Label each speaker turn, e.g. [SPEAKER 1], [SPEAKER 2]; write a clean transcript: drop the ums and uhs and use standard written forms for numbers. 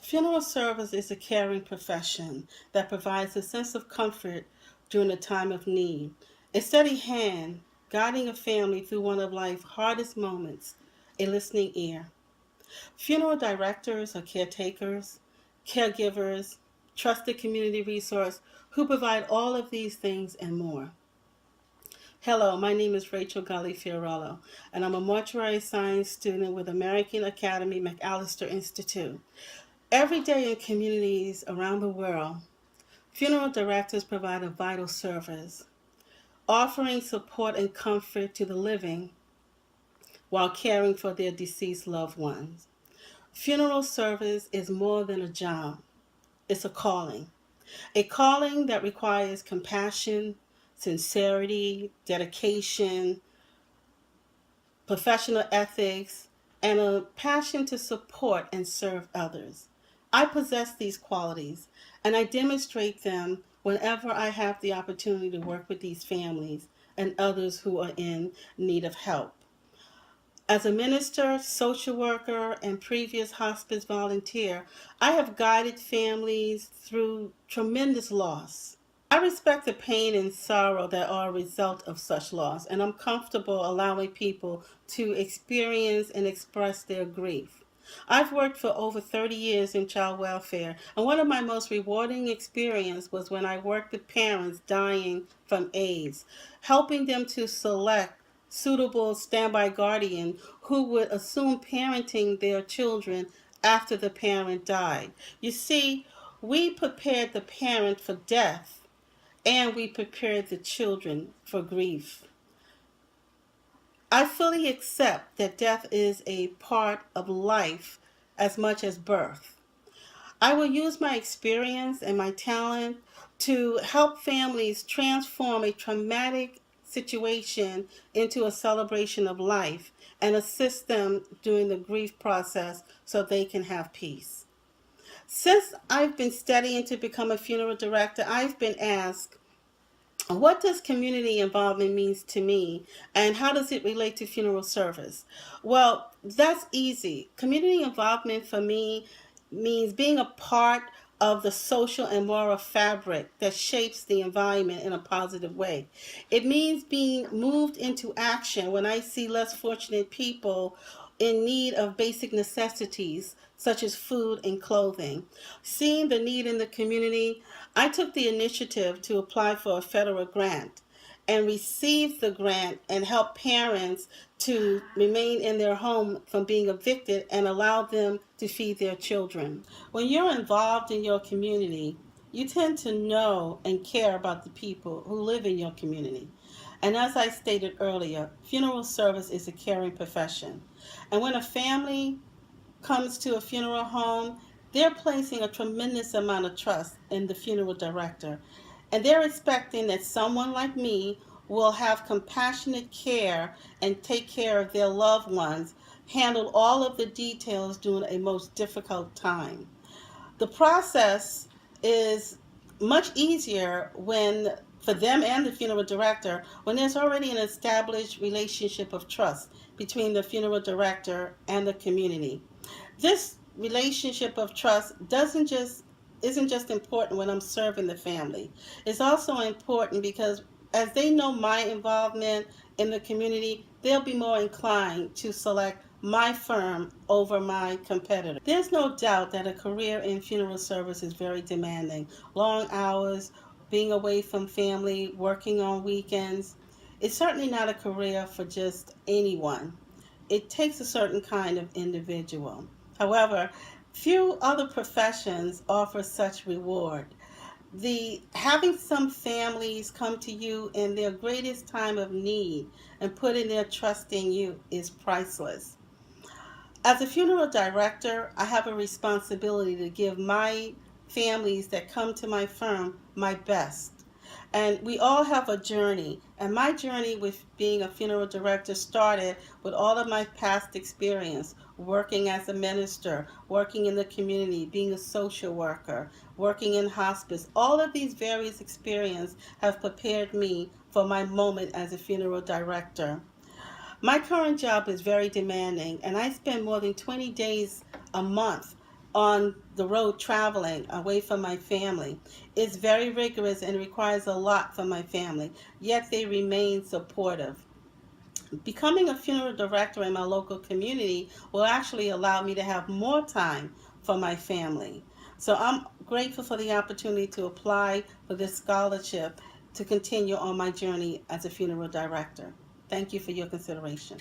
[SPEAKER 1] Funeral service is a caring profession that provides a sense of comfort during a time of need, a steady hand guiding a family through one of life's hardest moments, a listening ear. Funeral directors are caretakers, caregivers, trusted community resource who provide all of these things and more. Hello, my name is Rachel Gully Fiorello, and I'm a mortuary science student with American Academy McAllister Institute. Every day in communities around the world, funeral directors provide a vital service, offering support and comfort to the living while caring for their deceased loved ones. Funeral service is more than a job, it's a calling that requires compassion, sincerity, dedication, professional ethics, and a passion to support and serve others. I possess these qualities, and I demonstrate them whenever I have the opportunity to work with these families and others who are in need of help. As a minister, social worker, and previous hospice volunteer, I have guided families through tremendous loss. I respect the pain and sorrow that are a result of such loss, and I'm comfortable allowing people to experience and express their grief. I've worked for over 30 years in child welfare, and one of my most rewarding experiences was when I worked with parents dying from AIDS, helping them to select suitable standby guardian who would assume parenting their children after the parent died. You see, we prepared the parent for death and we prepared the children for grief. I fully accept that death is a part of life as much as birth. I will use my experience and my talent to help families transform a traumatic situation into a celebration of life and assist them during the grief process so they can have peace. Since I've been studying to become a funeral director, I've been asked, what does community involvement means to me and how does it relate to funeral service? Well, that's easy. Community involvement for me means being a part of the social and moral fabric that shapes the environment in a positive way. It means being moved into action when I see less fortunate people in need of basic necessities such as food and clothing. Seeing the need in the community, I took the initiative to apply for a federal grant and received the grant and helped parents to remain in their home from being evicted and allow them to feed their children. When you're involved in your community, you tend to know and care about the people who live in your community. And as I stated earlier, funeral service is a caring profession. And when a family comes to a funeral home, they're placing a tremendous amount of trust in the funeral director. And they're expecting that someone like me will have compassionate care and take care of their loved ones, handle all of the details during a most difficult time. The process is much easier when for them and the funeral director when there's already an established relationship of trust between the funeral director and the community. This relationship of trust doesn't just isn't just important when I'm serving the family. It's also important because as they know my involvement in the community, they'll be more inclined to select my firm over my competitor. There's no doubt that a career in funeral service is very demanding. Long hours, being away from family, working on weekends. It's certainly not a career for just anyone. It takes a certain kind of individual. However, few other professions offer such reward. The having some families come to you in their greatest time of need and putting their trust in you is priceless. As a funeral director, I have a responsibility to give my families that come to my firm my best. And we all have a journey. And my journey with being a funeral director started with all of my past experience, working as a minister, working in the community, being a social worker, working in hospice. All of these various experiences have prepared me for my moment as a funeral director. My current job is very demanding, and I spend more than 20 days a month on the road traveling away from my family. It's very rigorous and requires a lot from my family, yet they remain supportive. Becoming a funeral director in my local community will actually allow me to have more time for my family. So I'm grateful for the opportunity to apply for this scholarship to continue on my journey as a funeral director. Thank you for your consideration.